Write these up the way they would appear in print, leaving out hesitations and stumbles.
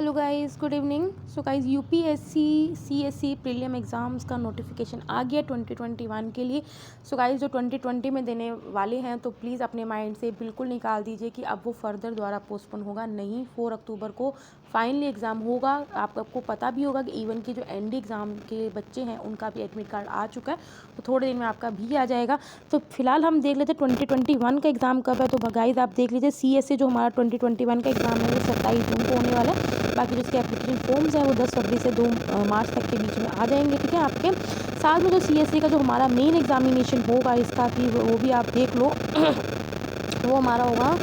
Hello guys, good evening. So guys, UPSC CSC prelim exams का notification आ गया 2021 के लिए। सो गाइस, जो 2020 में देने वाले हैं तो प्लीज़ अपने माइंड से बिल्कुल निकाल दीजिए कि अब वो फर्दर द्वारा पोस्टपोन होगा नहीं। 4 अक्टूबर को फाइनली एग्ज़ाम होगा। आपको पता भी होगा कि इवन की जो एनडी एग्ज़ाम के बच्चे हैं उनका भी एडमिट कार्ड आ चुका है, तो थोड़े दिन में आपका भी आ जाएगा। तो फिलहाल हम देख लेते 2021 का एग्ज़ाम कब है। तो गाइस आप देख लीजिए, सीएससी जो हमारा 2021 का एग्ज़ाम है वो 27 जून को होने वाला है। बाकी जो इसके एप्लीकेशन फॉर्म्स हैं वो 10 फरवरी से 2 मार्च तक के बीच में आ जाएंगे। ठीक है, आपके साथ में जो सीएससी का जो हमारा मेन एग्जामिनेशन होगा इसका भी वो भी आप देख लो। वो हमारा होगा,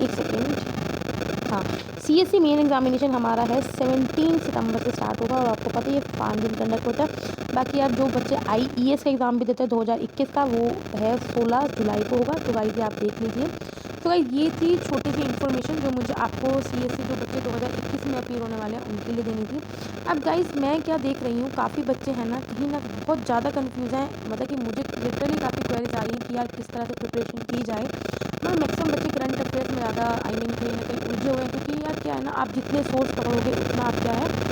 एक सेकेंड, हाँ, सीएससी मेन एग्जामिनेशन हमारा है 17 सितंबर से स्टार्ट होगा और आपको पता ही है 5 दिन कंडक्ट होता है। बाकी आप जो बच्चे आईईएस का एग्ज़ाम भी देते हैं 2021 का, वो है 16 जुलाई को होगा। तो गाइस ये आप देख लीजिए। तो गाइस ये थी छोटी सी इन्फॉर्मेशन जो मुझे आपको सीएससी जो बच्चे 2021 में अपीयर होने वाले हैं उनके लिए देनी थी। अब गाइस मैं क्या देख रही हूँ, काफ़ी बच्चे हैं ना कहीं ना बहुत ज़्यादा कन्फ्यूज़ हैं। मतलब कि मुझे लिटरली काफ़ी क्वेरीज आ रही हैं कि यार किस तरह से प्रिपरेशन की जाए। मतलब मैक्सिमम बच्चे करंट अफेयर्स में ज़्यादा कहीं ना कहीं उलझे हुए हैं, क्योंकि यार क्या है ना, आप जितने सोर्स पकड़ोगे उतना आप क्या है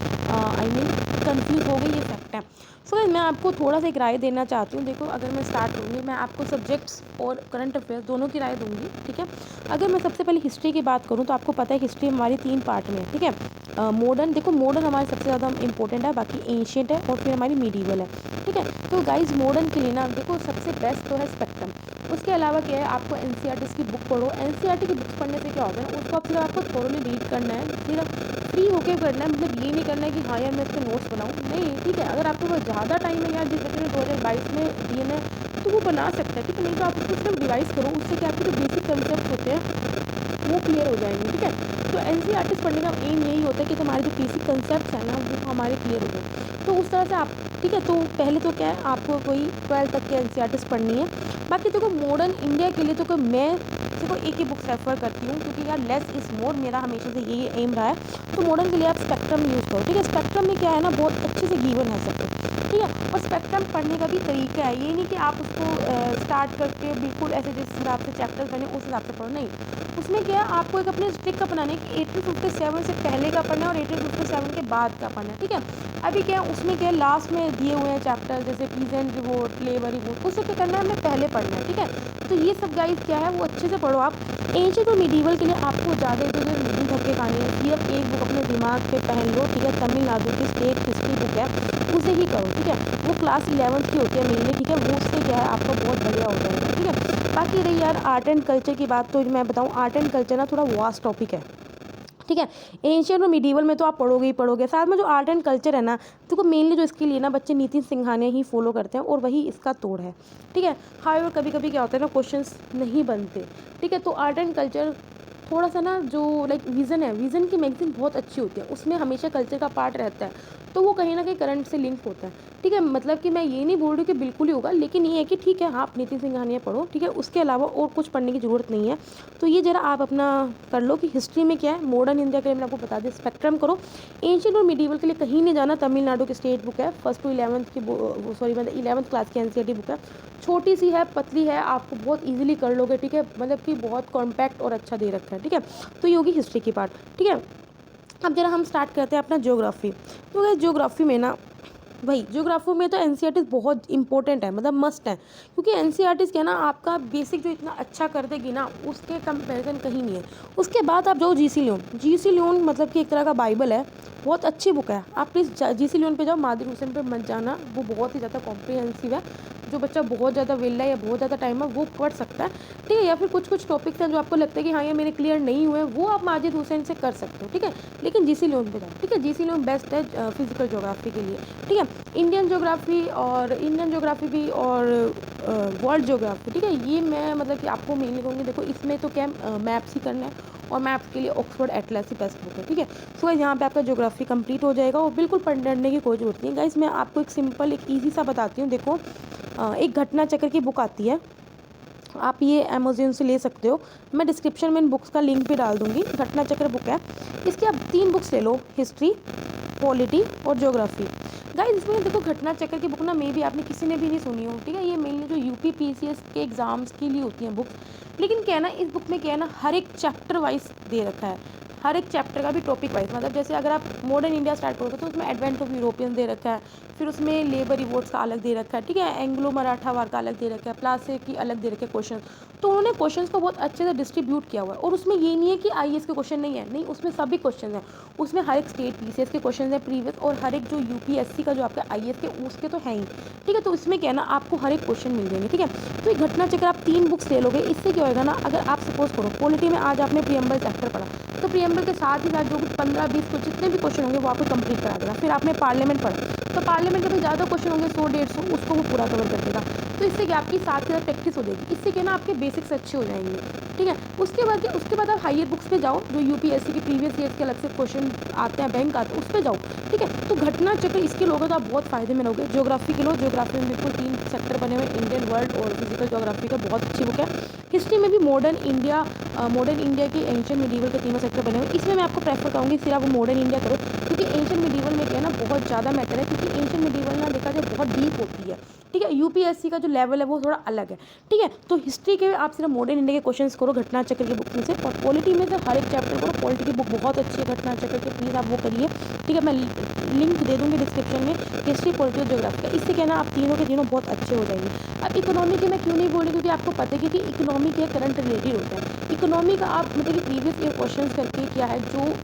कंफ्यूज हो गई, ये फैक्ट है। सो मैं आपको थोड़ा सा एक राय देना चाहती हूँ। देखो, अगर मैं स्टार्ट करूँगी, मैं आपको सब्जेक्ट्स और करंट अफेयर्स दोनों की राय दूँगी। ठीक है, अगर मैं सबसे पहले हिस्ट्री की बात करूँ तो आपको पता है हिस्ट्री हमारी 3 पार्ट में है। ठीक है, मॉडर्न, देखो मॉडर्न हमारे सबसे ज़्यादा इंपॉर्टेंट है, बाकी एंशिएंट है और फिर हमारी मीडिवल है। ठीक है, तो गाइज मॉडर्न के लिए ना देखो सबसे बेस्ट तो है स्पेक्ट्रम। उसके अलावा क्या है, आपको एनसीईआरटी की बुक पढ़ो। एनसीईआरटी की बुक्स पढ़ने से क्या होगा ना, उसको अब सिर्फ आपको थोरोली रीड करना है, सिर्फ फ्री होकर करना है। मतलब ये नहीं करना है कि हाँ यार मैं इसके नोट्स बनाऊँ, नहीं। ठीक है, अगर आपके पास ज़्यादा टाइम है यार, जिस बच्चे ने 2022 में दिए ना, तो वो बना सकता है। ठीक है, नहीं तो आप उसको सिर्फ रिवाइज करो, उससे क्या आपके जो बेसिक कंसेप्ट होते हैं वो क्लियर हो जाएंगे। ठीक है, तो एनसीईआरटी पढ़ने का एम यही होता है कि तुम्हारे जो बेसिक कंसेप्ट हैं ना वो हमारे क्लियर हो जाए। तो उस तरह से आप, ठीक है, तो पहले तो क्या है, आपको कोई 12 तक के एनसीईआरटी पढ़नी है। बाकी देखो मॉडर्न इंडिया के लिए तो कोई मैं देखो एक ही बुक रेफर करती हूँ, क्योंकि यार लेस इज मोर मेरा हमेशा से यही एम रहा है। तो मॉडर्न के लिए आप स्पेक्ट्रम यूज़ करो। ठीक है, स्पेक्ट्रम में क्या है ना, बहुत अच्छे से गिवन है सब कुछ। ठीक है, और स्पेक्ट्रम पढ़ने का भी तरीका है, ये नहीं कि आप उसको स्टार्ट करके बिल्कुल ऐसे जिस हिसाब से चैप्टर बने उस हिसाब से पढ़ो, नहीं। उसमें क्या है, आपको एक अपने स्टिक का बनाना है कि 1857 से पहले का पढ़ना है और 1857 के बाद का पढ़ना है। ठीक है, अभी क्या है, उसमें क्या है, लास्ट में दिए हुए हैं चैप्टर जैसे पीजेंट रिवोल्ट, लेबर रिवोल्ट, उससे क्या करना है, हमें पहले पढ़ना है। ठीक है, तो ये सब गाइस क्या है वो अच्छे से पढ़ो आप। एंशिएंट और मिडीवल के लिए आपको ज़्यादा इधर उधर नहीं धक्के खाने हैं, सिर्फ एक बुक अपने दिमाग पे पहन लो। ठीक है, तमिलनाडु की स्टेट हिस्ट्री बुक है, उसे ही करो। ठीक है, वो क्लास 11th की होती है मेनली। ठीक है, वो उससे क्या है आपका बहुत बढ़िया हो जाएगा। ठीक है, बाकी रही यार आर्ट एंड कल्चर की बात, तो मैं बताऊँ आर्ट एंड कल्चर ना थोड़ा वास्ट टॉपिक है। ठीक है, एंशिएंट और मिडीवल में तो आप पढ़ोगे ही पढ़ोगे, साथ में जो आर्ट एंड कल्चर है ना, देखो मेनली जो इसके लिए ना बच्चे नितिन सिंघानिया ही फॉलो करते हैं और वही इसका तोड़ है। ठीक है, हाई कभी कभी क्या होता है ना, क्वेश्चंस नहीं बनते। ठीक है, तो आर्ट एंड कल्चर थोड़ा सा ना, जो लाइक विज़न है, विज़न की मैगजीन बहुत अच्छी होती है, उसमें हमेशा कल्चर का पार्ट रहता है, तो वो कहीं ना कहीं करंट से लिंक होता है। ठीक है, मतलब कि मैं ये नहीं बोल रही कि बिल्कुल ही होगा, लेकिन ये है कि ठीक है, हाँ आप नितिन सिंघानिया पढ़ो। ठीक है, उसके अलावा और कुछ पढ़ने की ज़रूरत नहीं है। तो ये ज़रा आप अपना कर लो कि हिस्ट्री में क्या है, मॉडर्न इंडिया के लिए मैंने आपको बता दिया, स्पेक्ट्रम करो। एंशिएंट और मिडीवल के लिए कहीं नहीं जाना, तमिलनाडु की स्टेट बुक है, 1st to 11th की, सॉरी मतलब 11th क्लास की एनसीईआरटी बुक है। छोटी सी है, पतली है, आपको बहुत ईजिली कर लोगे। ठीक है, मतलब कि बहुत कॉम्पैक्ट और अच्छा दे रखा है। ठीक है, तो ये होगी हिस्ट्री की पार्ट। ठीक है, अब जरा हम स्टार्ट करते हैं अपना ज्योग्राफी। तो ज्योग्राफी में ना भाई, ज्योग्राफी में तो एनसीईआरटी बहुत इंपॉर्टेंट है, मतलब मस्ट है, क्योंकि एनसीईआरटी क्या ना आपका बेसिक जो इतना अच्छा कर देगी ना, उसके कंपैरिजन कहीं नहीं है। उसके बाद आप जाओ जीसी लियोन। जीसी लियोन मतलब कि एक तरह का बाइबल है, बहुत अच्छी बुक है। आप प्लीज़ जीसी लियोन पे जाओ, मादिर हुसैन पे मत जाना, वो बहुत ही ज़्यादा कॉम्प्रिहेंसिव है। जो बच्चा बहुत ज़्यादा वेला है या बहुत ज़्यादा टाइम है वो पढ़ सकता है। ठीक है, या फिर कुछ कुछ टॉपिक्स हैं जो आपको लगता है कि हाँ ये मेरे क्लियर नहीं हुए, वो आप माजिद हुसैन से कर सकते हो। ठीक है, लेकिन जीसी लियोन पे जाओ। ठीक है, जीसी लियोन बेस्ट है फिजिकल ज्योग्राफी के लिए। ठीक है, इंडियन ज्योग्राफी भी और वर्ल्ड ज्योग्राफी। ठीक है, ये मैं मतलब कि आपको मेनली कहूँगी, देखो इसमें तो क्या मैप्स ही करना है, और मैप्स के लिए ऑक्सफोर्ड एटलस ही बेस्ट बुक है। ठीक है, सो यहाँ पे आपका ज्योग्राफी कंप्लीट हो जाएगा और बिल्कुल पढ़ने की कोई जरूरत नहीं है। गाइस मैं आपको एक सिंपल एक ईजी सा बताती हूँ। देखो एक घटना चक्र की बुक आती है, आप ये अमेज़न से ले सकते हो, मैं डिस्क्रिप्शन में इन बुक्स का लिंक भी डाल दूँगी। घटना चक्र बुक है, इसकी आप 3 बुक्स ले लो, हिस्ट्री, पॉलिटी और ज्योग्राफी। गाइस इसमें देखो घटना चक्र की बुक ना मे भी आपने किसी ने भी नहीं सुनी हो। ठीक है, ये मेनली जो यूपी पीसीएस के एग्ज़ाम्स के लिए होती हैं बुक्स। लेकिन क्या है ना, इस बुक में क्या है ना, हर एक चैप्टर वाइज दे रखा है, हर एक चैप्टर का भी टॉपिक वाइज, मतलब जैसे अगर आप मॉडर्न इंडिया स्टार्ट करोगे तो उसमें एडवेंट ऑफ यूरोपियन दे रखा है, फिर उसमें लेबर रिवोल्ट्स का अलग दे रखा है, ठीक है, एंग्लो मराठा वार का अलग दे रखा है, प्लासे की अलग दे रखे क्वेश्चन। तो उन्होंने क्वेश्चंस को बहुत अच्छे से डिस्ट्रीब्यूट किया हुआ है, और उसमें ये नहीं है कि आईएएस के क्वेश्चन नहीं है, नहीं, उसमें सभी क्वेश्चन हैं। उसमें हर एक स्टेट पीसीएस के क्वेश्चन हैं प्रीवियस, और हर एक जो यूपीएससी का जो आपका आईएएस के उसके तो हैं ही, ठीक है। तो इसमें क्या है ना, आपको हर एक क्वेश्चन मिल जाएंगे, ठीक है। तो एक घटना चक्र आप 3 बुक्स ले लोगे, इससे क्या होगा ना, अगर आप सपोज करो पॉलिटी में आज आपने प्रीएम्बल चैप्टर पढ़ा, तो प्रीएम्बल के साथ ही साथ जो कुछ 15-20 को जितने भी क्वेश्चन होंगे वो आपको कंप्लीट करा देगा। फिर आपने पार्लियामेंट पढ़ा, तो पार्लियामेंट के भी ज़्यादा क्वेश्चन होंगे 100-150, उसको वो पूरा कवर कर देगा। तो इससे क्या आपकी साथ के साथ प्रैक्टिस हो जाएगी, इससे क्या ना आपके बेसिक्स अच्छे हो जाएंगे, ठीक है। उसके बाद आप हायर बुक्स पे जाओ, जो यूपीएससी के प्रीवियस ईयर्स के अलग से क्वेश्चन आते हैं, बैंक आते हैं, उस पर जाओ, ठीक है। तो घटना चक्र इसके लोगे तो आप बहुत फायदे में रहोगे। ज्योग्राफी के लो, ज्योग्राफी में बिल्कुल 3 सेक्टर बने हुए, इंडियन, वर्ल्ड और फिजिकल ज्योग्राफी का बहुत अच्छी बुक है। हिस्ट्री में भी मॉडर्न इंडिया के एंशिएंट मिडीवल के 3 सेक्टर बने हुए, इसमें मैं आपको प्रेफर करूँगी फिर आप मॉडर्न इंडिया करो, क्योंकि एंशिएंट मिडीवल में क्या है ना, बहुत ज़्यादा मैटर है, क्योंकि एंशिएंट मिडीवल ना देखा जाए बहुत डीप होती है, ठीक है। यूपीएससी का जो लेवल है वो थोड़ा अलग है, ठीक है। तो हिस्ट्री के आप सिर्फ मॉडर्न इंडिया के क्वेश्चंस करो घटना चक्र की बुक में से, और पॉलिटी में से हर एक चैप्टर करो। पॉलिटी की बुक बहुत अच्छी है घटना चक्र की, प्लीज़ आप वो करिए, ठीक है। मैं लिंक दे दूँगी डिस्क्रिप्शन में, हिस्ट्री, पॉलिटी और ज्योग्राफी का। इससे क्या ना आप तीनों के तीनों बहुत अच्छे हो जाएंगे। अब इकोनॉमी की मैं क्यों नहीं बोल रही, क्योंकि आपको पता है क्योंकि इकोनॉमी के करंट रिलेटेड होता है। इकोनॉमी का आप मतलब कि प्रीवियस ईयर क्वेश्चन करके क्या है, जो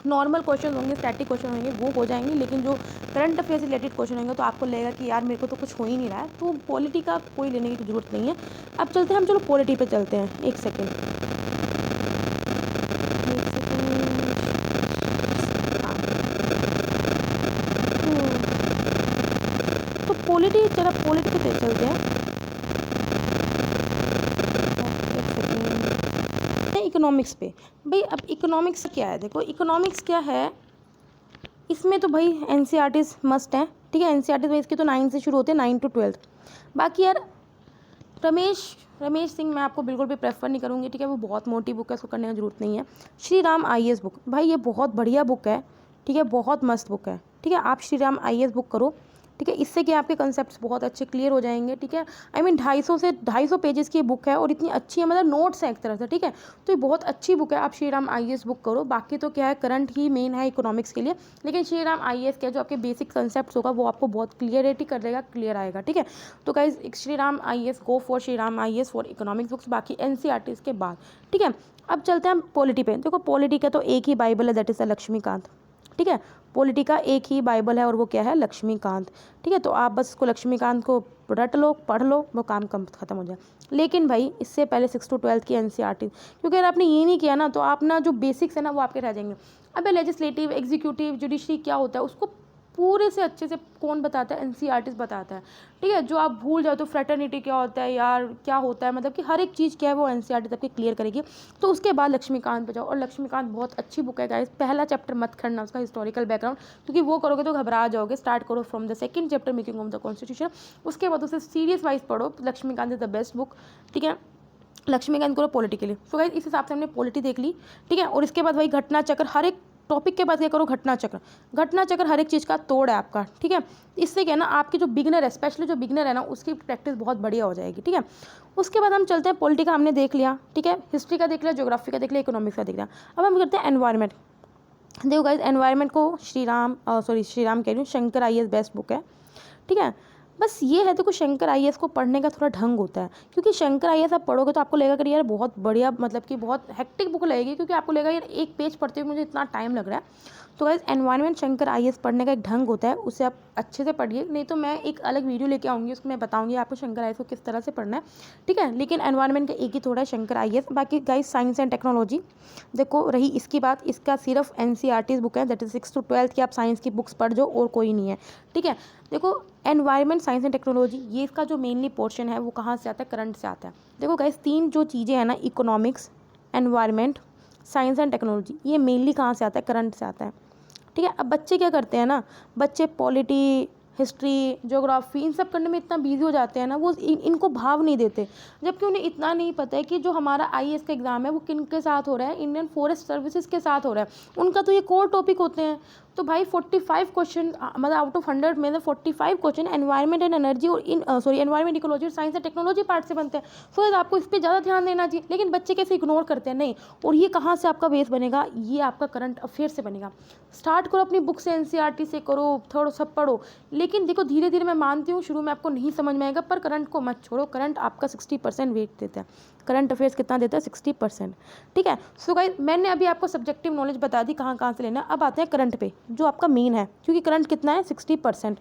नॉर्मल क्वेश्चन होंगे, स्टैटिक क्वेश्चन होंगे वो हो जाएंगे, लेकिन जो करंट अफेयर से रिलेटेड क्वेश्चन होंगे तो आपको लगेगा कि यार मेरे को तो कुछ हो ही नहीं रहा है, तो पॉलिटी का कोई लेने की जरूरत नहीं है। अब चलते हैं हम, चलो पॉलिटी पे चलते हैं। एक सेकेंड, हाँ। तो पॉलिटी, चलो पॉलिटी पे चलते हैं। इकोनॉमिक्स पे भाई, अब इकोनॉमिक्स क्या है, देखो इकोनॉमिक्स क्या है, इसमें तो भाई एनसीईआरटीज मस्ट है, ठीक है। एनसीईआरटीज भाई इसके तो 9 से शुरू होते हैं, 9 to 12। बाकी यार रमेश सिंह मैं आपको बिल्कुल भी प्रेफर नहीं करूँगी, ठीक है। वो बहुत मोटी बुक है, उसको करने की जरूरत नहीं है। श्री राम आईएएस बुक, भाई ये बहुत बढ़िया बुक है, ठीक है, बहुत मस्त बुक है, ठीक है। आप श्री राम आईएएस बुक करो, ठीक है। इससे क्या आपके कंसेप्ट्स बहुत अच्छे क्लियर हो जाएंगे, ठीक है। आई मीन 250 पेजेस की बुक है, और इतनी अच्छी है, मतलब नोट्स है एक तरह से, ठीक है। तो ये बहुत अच्छी बुक है, आप श्री राम आईएएस बुक करो। बाकी तो क्या है, करंट ही मेन है इकोनॉमिक्स के लिए, लेकिन श्री राम आईएएस क्या जो आपके बेसिक कंसेप्ट होगा वो आपको बहुत क्लियरिटी कर देगा, क्लियर आएगा, ठीक है। तो guys Shri Ram IAS, go for Shri Ram IAS for economics books, बाकी एनसीईआरटी के बाद, ठीक है। अब चलते हैं हम पॉलिटी पे। देखो पॉलिटी का तो एक ही बाइबल है, दैट इज लक्ष्मीकांत, ठीक है। पॉलिटी का एक ही बाइबल है और वो क्या है, लक्ष्मीकांत, ठीक है। तो आप बस को लक्ष्मीकांत को रट लो, पढ़ लो, वो काम कम खत्म हो जाए। लेकिन भाई इससे पहले 6 to 12 की एनसीईआरटी, क्योंकि अगर आपने ये नहीं किया ना तो आप ना जो बेसिक्स है ना वो आपके रह जाएंगे। अबे लेजिस्लेटिव, एग्जीक्यूटिव, जुडिशरी क्या होता है उसको पूरे से अच्छे से कौन बताता है, एनसीईआरटी बताता है, ठीक है। जो आप भूल जाओ तो फ्रेटर्निटी क्या होता है यार, क्या होता है, मतलब कि हर एक चीज़ क्या है वो एनसीईआरटी तक क्लियर करेगी। तो उसके बाद लक्ष्मीकांत पे जाओ, और लक्ष्मीकांत बहुत अच्छी बुक है गाइस। पहला चैप्टर मत करना उसका, हिस्टोरिकल बैकग्राउंड, क्योंकि वो करोगे तो घबरा जाओगे। स्टार्ट करो from the second chapter, making of the constitution, उसके बाद उसे सीरियस वाइज पढ़ो। Laxmikanth is the best book, ठीक है। लक्ष्मीकांत करो पॉलिटी के लिए। सो गाइस इस हिसाब से हमने पॉलिटी देख ली, ठीक है। और इसके बाद भाई घटना चक्र, हर एक टॉपिक के बाद क्या करो, घटना चक्र हर एक चीज़ का तोड़ है आपका, ठीक है। इससे क्या है ना, आपकी जो बिगनर है, स्पेशली जो बिगनर है ना, उसकी प्रैक्टिस बहुत बढ़िया हो जाएगी, ठीक है। उसके बाद हम चलते हैं, पॉलिटी का हमने देख लिया, ठीक है, हिस्ट्री का देख लिया, ज्योग्राफी का देख लिया, इकोनॉमिक्स का देख लिया। अब हम करते हैं एनवायरनमेंट। देखो गाइस एनवायरनमेंट को श्री राम कह रही हूँ, शंकर आईएएस बेस्ट बुक है, ठीक है। बस ये है, देखो शंकर आईएएस को पढ़ने का थोड़ा ढंग होता है, क्योंकि शंकर आईएएस आप पढ़ोगे तो आपको लगेगा कि यार बहुत बढ़िया, मतलब कि बहुत हेक्टिक बुक लगेगी, क्योंकि आपको लगेगा यार एक पेज पढ़ते हुए मुझे इतना टाइम लग रहा है। तो गाइस एनवायरनमेंट शंकर आईएएस पढ़ने का एक ढंग होता है, उसे आप अच्छे से पढ़िए, नहीं तो मैं एक अलग वीडियो लेके आऊँगी, उसमें बताऊँगी आपको शंकर आईएएस को किस तरह से पढ़ना है, ठीक है। लेकिन एनवायरनमेंट का एक ही थोड़ा है शंकर आईएएस। बाकी गाइस साइंस एंड टेक्नोलॉजी, देखो रही इसकी बात, इसका सिर्फ एनसीईआरटी बुक है, दैट इज 6 to 12 की आप साइंस की बुक्स पढ़ जाओ, और कोई नहीं है, ठीक है। देखो एनवायरनमेंट, साइंस एंड टेक्नोलॉजी, ये इसका जो मेनली पोर्शन है वो कहाँ से आता है, करंट से आता है। देखो गाइस 3 जो चीज़ें हैं ना, economics, environment, science and technology, ये मेनली कहाँ से आता है, करंट से आता है, ठीक है। अब बच्चे क्या करते हैं ना, बच्चे पॉलिटी, हिस्ट्री, ज्योग्राफी इन सब करने में इतना बिजी हो जाते हैं ना, वो इनको भाव नहीं देते, जबकि उन्हें इतना नहीं पता है कि जो हमारा आईएएस का एग्ज़ाम है वो किन के साथ हो रहा है, इंडियन फॉरेस्ट सर्विसेज के साथ हो रहा है। उनका तो ये कोर टॉपिक होते हैं, तो भाई 45 क्वेश्चन मतलब आउट ऑफ 100 में 45 क्वेश्चन एनवायरनमेंट एंड एनर्जी और एनवायरनमेंट इकोलॉजी और साइंस एंड टेक्नोलॉजी पार्ट से बनते हैं। सो आपको इस पर ज़्यादा ध्यान देना चाहिए, लेकिन बच्चे कैसे इग्नोर करते हैं, नहीं। और ये कहाँ से आपका बेस बनेगा, ये आपका करंट अफेयर से बनेगा। स्टार्ट करो अपनी बुक से, एनसीईआरटी से करो, थोड़ा सब पढ़ो, लेकिन देखो धीरे धीरे, मैं मानती हूँ शुरू में आपको नहीं समझ में आएगा, पर करंट को मत छोड़ो। करंट आपका 60% वेट देता है। करंट अफेयर्स कितना देता है, 60%। ठीक है। सो गाइस, मैंने अभी आपको सब्जेक्टिव नॉलेज बता दी कहाँ कहाँ से लेना। अब आते हैं करंट पे, जो आपका मेन है, क्योंकि करंट कितना है, 60%।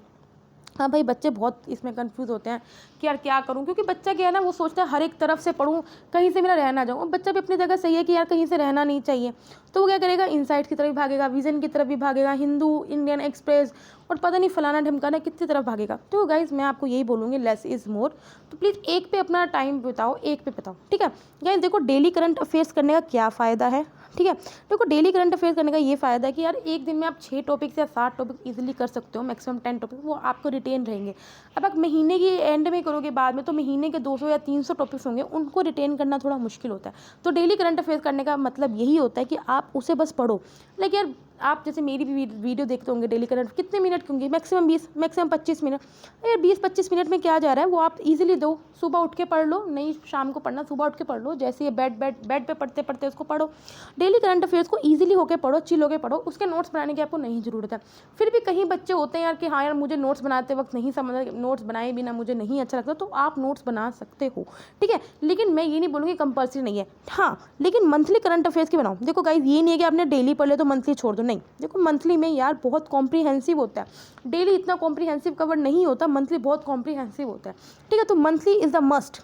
हाँ भाई, बच्चे बहुत इसमें कंफ्यूज होते हैं कि यार क्या करूँ, क्योंकि बच्चा क्या है ना, वो सोचता है हर एक तरफ से पढ़ूँ, कहीं से मेरा रह ना जाऊँ। बच्चा भी अपनी जगह सही है कि यार कहीं से रहना नहीं चाहिए, तो वो क्या करेगा, इनसाइट की तरफ भी भागेगा, विजन की तरफ भी भागेगा, हिंदू, इंडियन एक्सप्रेस और पता नहीं फलाना ढमकाना कितनी तरफ भागेगा। तो गाइज मैं आपको यही बोलूँगी, लेस इज़ मोर। तो प्लीज़ एक पे अपना टाइम बिताओ, एक पे बताओ। ठीक है गाइज, देखो डेली करंट अफेयर्स करने का क्या फ़ायदा है। ठीक है, देखो डेली करंट अफेयर करने का ये फ़ायदा है कि यार एक दिन में आप 6 टॉपिक्स या 7 टॉपिक इजीली कर सकते हो, मैक्सिमम 10 टॉपिक, वो आपको रिटेन रहेंगे। अब आप महीने की एंड में करोगे बाद में, तो महीने के 200 या 300 टॉपिक्स होंगे, उनको रिटेन करना थोड़ा मुश्किल होता है। तो डेली करंट अफेयर करने का मतलब यही होता है कि आप उसे बस पढ़ो। लाइक यार आप जैसे मेरी भी वीडियो देखते होंगे डेली करंट, कितने मिनट की होंगी, मैक्सिमम 20, मैक्सिमम 25 मिनट। यार 20-25 मिनट में क्या जा रहा है, वो आप इजीली दो। सुबह उठ के पढ़ लो, नहीं शाम को पढ़ना, सुबह उठ के पढ़ लो, जैसे ये बेड पे पढ़ते पढ़ते उसको पढ़ो। डेली करंट अफेयर्स को ईजिली होकर पढ़ो, चिल होकर पढ़ो, उसके नोट्स बनाने की आपको नहीं ज़रूरत है। फिर भी कहीं बच्चे होते हैं यार कि हाँ यार मुझे नोट्स बनाते वक्त नहीं समझ, नोट्स बनाए बिना मुझे नहीं अच्छा लगता, तो आप नोट्स बना सकते हो। ठीक है, लेकिन मैं ये नहीं बोलूँगी कंपल्सरी नहीं है। हाँ, लेकिन मंथली करंट अफेयर्स की बनाओ। देखो गाइज, ये नहीं है कि आपने डेली पढ़ ले तो मंथली छोड़ दो, नहीं। देखो मंथली में यार बहुत कॉम्प्रीहेंसिव होता है, डेली इतना कॉम्प्रीहेंसिव कवर नहीं होता, मंथली बहुत कॉम्प्रीहेंसिव होता है। ठीक है, तो monthly is the must,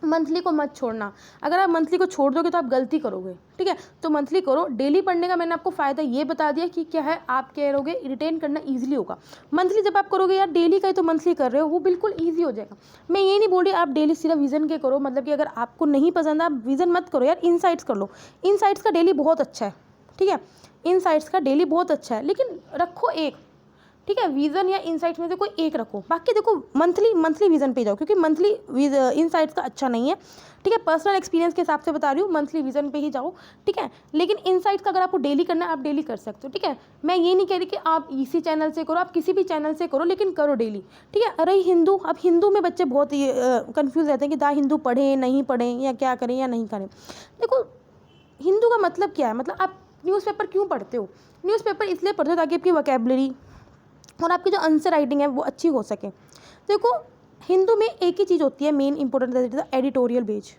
monthly को मत छोड़ना। अगर आप मंथली को छोड़ दोगे तो आप गलती करोगे। ठीक है, तो मंथली करो। डेली पढ़ने का मैंने आपको फ़ायदा ये बता दिया कि क्या है, आप कह रहोगे रिटेन करना ईजिली होगा। मंथली जब आप करोगे यार, डेली का ही तो मंथली कर रहे हो, वो बिल्कुल ईजी हो जाएगा। मैं ये नहीं बोल रही आप डेली सिर्फ विजन के करो, मतलब कि अगर आपको नहीं पसंद आप विजन मत करो यार, इनसाइट्स कर लो। इनसाइट्स का डेली बहुत अच्छा है। ठीक है, इनसाइट्स का डेली बहुत अच्छा है, लेकिन रखो एक। ठीक है, विजन या इनसाइट्स में से कोई एक रखो, बाकी देखो मंथली विजन पे जाओ, क्योंकि मंथली इनसाइट्स का अच्छा नहीं है। ठीक है, पर्सनल एक्सपीरियंस के हिसाब से बता रही हूँ, मंथली विजन पे ही जाओ। ठीक है, लेकिन इनसाइट्स का अगर आपको डेली करना है, आप डेली कर सकते हो। ठीक है, मैं ये नहीं कह रही कि आप इसी चैनल से करो, आप किसी भी चैनल से करो, लेकिन करो डेली। ठीक है, अरे हिंदू, अब हिंदू में बच्चे बहुत कन्फ्यूज़ रहते हैं कि दा हिंदू पढ़ें नहीं पढ़ें, या क्या करें या नहीं करें। देखो हिंदू का मतलब क्या है, मतलब आप न्यूज़पेपर क्यों पढ़ते हो? न्यूज़पेपर इसलिए पढ़ते हो ताकि आपकी वोकैबुलरी और आपकी जो आंसर राइटिंग है वो अच्छी हो सके। देखो हिंदू में एक ही चीज़ होती है main important, that is the editorial page.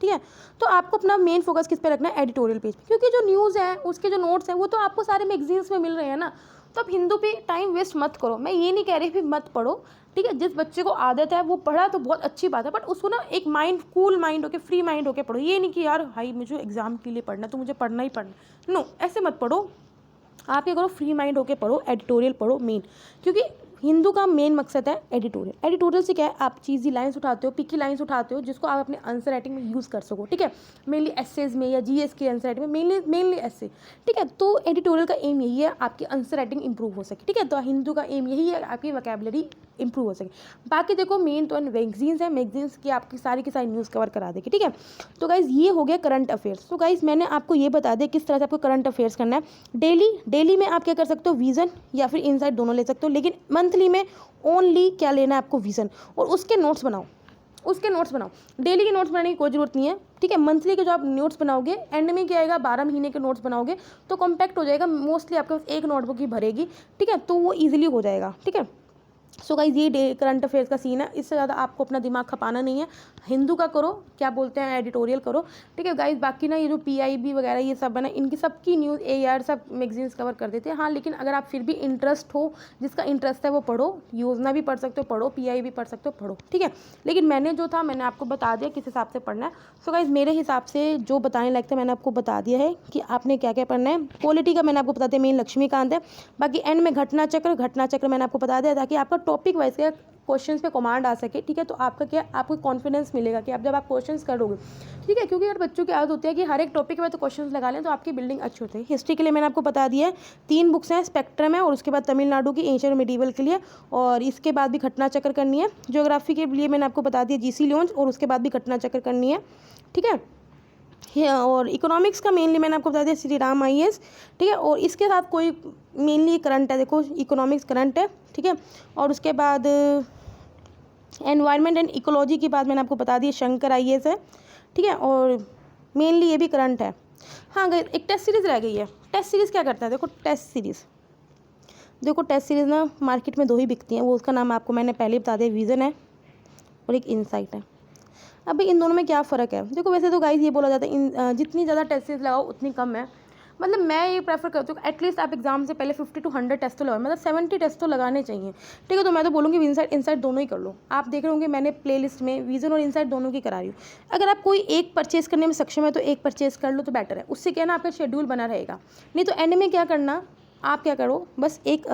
ठीक है, तो आपको अपना मेन फोकस किस पे रखना है, एडिटोरियल पेज पे, क्योंकि जो न्यूज़ है उसके जो नोट्स हैं वो तो आपको सारे मैगजीन्स में मिल रहे हैं ना। तो आप हिंदू पे टाइम वेस्ट मत करो। मैं ये नहीं कह रही भी मत पढ़ो। ठीक है, जिस बच्चे को आदत है वो पढ़ा तो बहुत अच्छी बात है, बट उसको ना एक माइंड, कूल माइंड होके, फ्री माइंड होके पढ़ो। ये नहीं कि यार भाई मुझे एग्जाम के लिए पढ़ना तो मुझे पढ़ना ही पढ़ना, नो, ऐसे मत पढ़ो। आप क्या करो, फ्री माइंड होके पढ़ो, एडिटोरियल पढ़ो मेन, क्योंकि हिंदू का मेन मकसद है एडिटोरियल। एडिटोरियल से क्या है, आप चीज़ी लाइंस उठाते हो, पिकी लाइंस उठाते हो, जिसको आप अपने आंसर राइटिंग में यूज़ कर सको। ठीक है, मेनली एसेज में या जीएस के आंसर राइटिंग में, मेनली एसे। ठीक है, तो एडिटोरियल का एम यही है आपकी आंसर राइटिंग इंप्रूव हो सके। ठीक है, तो हिंदू का एम यही है आपकी वोकैबुलरी इंप्रूव हो सके। बाकी देखो मेन तो मैगजीन्स है, मैगजीन्स की आपकी सारी की सारी न्यूज़ कवर करा देगी। ठीक है, तो गाइज़ ये हो गया करंट अफेयर्स। तो गाइज़ मैंने आपको ये बता दिया किस तरह से आपको करंट अफेयर्स करना है। डेली में आप क्या कर सकते हो, विजन या फिर इनसाइट दोनों ले सकते हो, लेकिन मंथली में ओनली क्या लेना है आपको, विजन, और उसके नोट्स बनाओ। डेली के नोट्स बनाने की कोई ज़रूरत नहीं है। ठीक है, मंथली के जो आप नोट्स बनाओगे, एंड में क्या आएगा, 12 महीने के नोट्स बनाओगे तो कॉम्पैक्ट हो जाएगा, मोस्टली आपके पास एक नोटबुक ही भरेगी। ठीक है, तो वो ईजिली हो जाएगा। ठीक है, सो गाइज ये करंट अफेयर्स का सीन है, इससे ज़्यादा आपको अपना दिमाग खपाना नहीं है। हिंदू का करो, क्या बोलते हैं, एडिटोरियल करो। ठीक है गाइज, बाकी ना ये जो पीआईबी वगैरह ये सब है ना, इनकी सबकी न्यूज़ एआर सब मैगजीन्स कवर कर देते हैं। हाँ, लेकिन अगर आप फिर भी इंटरेस्ट हो, जिसका इंटरेस्ट है वो पढ़ो, योजना भी पढ़ सकते हो, पढ़ो, पीआईबी पढ़ सकते हो, पढ़ो। ठीक है, लेकिन मैंने जो था मैंने आपको बता दिया किस हिसाब से पढ़ना है। सो गाइज मेरे हिसाब से जो बताने लायक था मैंने आपको बता दिया है कि आपने क्या क्या पढ़ना है। पॉलिटी का मैंने आपको बता दिया, मेन लक्ष्मीकांत है। बाकी एंड में घटना चक्र मैंने आपको बता दिया, ताकि आपका टॉपिक वाइज का क्वेश्चंस पे कमांड आ सके। ठीक है, तो आपका क्या, आपको कॉन्फिडेंस मिलेगा कि आप जब आप क्वेश्चंस करोगे। ठीक है, क्योंकि यार बच्चों की आदत होती है कि हर एक टॉपिक में तो क्वेश्चंस लगा लें, तो आपकी बिल्डिंग अच्छी होती है। हिस्ट्री के लिए मैंने आपको बता दिया है 3 बुक्स हैं, स्पेक्ट्रम है, और उसके बाद तमिलनाडु की एंशिएंट और मिडीवल के लिए, और इसके बाद भी घटना चक्र करनी है। ज्योग्राफी के लिए मैंने आपको बता दिया जीसी लियोन्स, और उसके बाद भी घटना चक्र करनी है। ठीक है, और इकोनॉमिक्स का मेनली मैंने आपको बता दिया श्री राम IAS, ठीक है। और इसके साथ कोई मेनली करंट है, देखो इकोनॉमिक्स करंट है, ठीक है। और उसके बाद एनवायरनमेंट एंड इकोलॉजी की बात मैंने आपको बता दी, शंकर IAS है, ठीक है। और मेनली ये भी करंट है। हाँ गई, एक टेस्ट सीरीज़ रह गई है। टेस्ट सीरीज़ क्या करता है, देखो टेस्ट सीरीज़, देखो टेस्ट सीरीज़ ना मार्केट में 2 ही बिकती हैं, वो उसका नाम आपको मैंने पहले ही बता दिया, विज़न है और एक इनसाइट है। अभी इन दोनों में क्या फ़र्क है, देखो वैसे तो गाइस ये बोला जाता है जितनी ज़्यादा टेस्ट सीरीज़ लगाओ उतनी कम है। मतलब मैं ये प्रेफर करती हूँ एटलीस्ट आप एग्जाम से पहले 50 to 100 टेस्ट तो लगाओ, मतलब 70 टेस्ट तो लगाने चाहिए, ठीक है। तो मैं तो बोलूँगी इनसाइट दोनों ही कर लो। आप देख रहे होंगे मैंने प्लेलिस्ट में विज़न और इनसाइट दोनों की करा रही हूँ। अगर आप कोई एक परचेज़ करने में सक्षम है तो एक परचेज़ कर लो तो बेटर है, उससे क्या है ना आपका शेड्यूल बना रहेगा। नहीं तो एंड में क्या करना, आप क्या करो, बस एक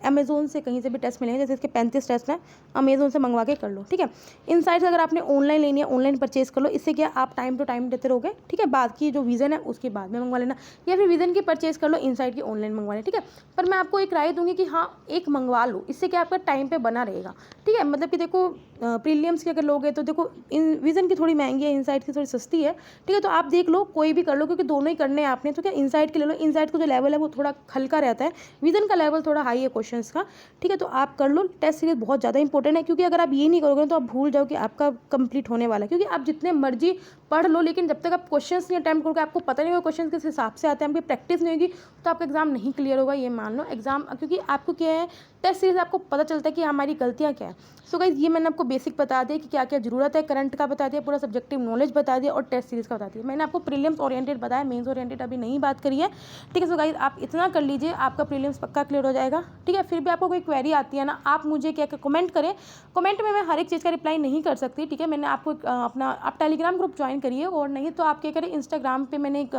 अमेज़ोन से कहीं से भी टेस्ट मिलेंगे, जैसे इसके 35 टेस्ट हैं, अमेज़ोन से मंगवा के कर लो, ठीक है। इनसाइट्स अगर आपने ऑनलाइन लेनी है ऑनलाइन परचेज कर लो, इससे क्या आप टाइम टू टाइम देते रहोगे, ठीक है। बाद की जो विज़न है उसके बाद में मंगवा लेना, या फिर विज़न की परचेज कर लो, इनसाइट की ऑनलाइन मंगवा लें, ठीक है। पर मैं आपको एक राय दूंगी कि हाँ एक मंगवा लो, इससे क्या आपका टाइम पे बना रहेगा, ठीक है। मतलब कि देखो प्रीलियम्स की अगर लोगे तो देखो इन विज़न की थोड़ी महंगी है, इनसाइट की थोड़ी सस्ती है, ठीक है। तो आप देख लो कोई भी कर लो, क्योंकि दोनों ही करने हैं आपने, तो क्या इनसाइट के ले लो। इनसाइट का जो लेवल है वो थोड़ा हल्का रहता है, विज़न का लेवल थोड़ा हाई है क्वेश्चंस का, ठीक है। तो आप कर लो, टेस्ट सीरीज बहुत ज़्यादा इंपॉर्टेंट है, क्योंकि अगर आप ये नहीं करोगे तो आप भूल जाओ कि आपका कंप्लीट होने वाला है। क्योंकि आप जितने मर्जी पढ़ लो, लेकिन जब तक आप क्वेश्चंस नहीं अटैम्प्ट करोगे, आपको पता नहीं होगा क्वेश्चन किस हिसाब से आते हैं, आपकी प्रैक्टिस नहीं होगी, तो आपका एग्जाम नहीं क्लियर होगा, ये मान लो एग्जाम। क्योंकि आपको क्या है, टेस्ट सीरीज आपको पता चलता है कि हमारी गलतियाँ क्या है। सो गाइस ये मैंने आपको बेसिक बता दिया कि क्या क्या जरूरत है, करंट का बता दिया, पूरा सब्जेक्टिव नॉलेज बता दिया और टेस्ट सीरीज का बता दिया। मैंने आपको प्रीलिम्स ओरिएंटेड बताया, मेंस ओरिएंटेड अभी नहीं बात करी है, ठीक है। सो गाइस आप इतना कर लीजिए, आपका प्रीलिम्स पक्का क्लियर हो जाएगा, ठीक है। फिर भी आपको कोई क्वेरी आती है ना, आप मुझे क्या कमेंट करें, कमेंट में मैं हर एक चीज़ का रिप्लाई नहीं कर सकती, ठीक है। मैंने आपको अपना आप टेलीग्राम ग्रुप ज्वाइन करिए, और नहीं तो आप क्या करें, इंस्टाग्राम पे मैंने एक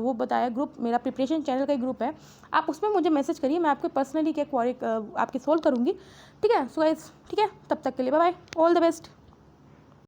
वो बताया ग्रुप, मेरा प्रिपरेशन चैनल का एक ग्रुप है, आप उसमें मुझे मैसेज करिए, मैं आपको पर्सनली क्या क्वेरी आपकी सोल्व करूँगी, ठीक है। सो गाइस ठीक है, तब तक के लिए bye bye, all the best.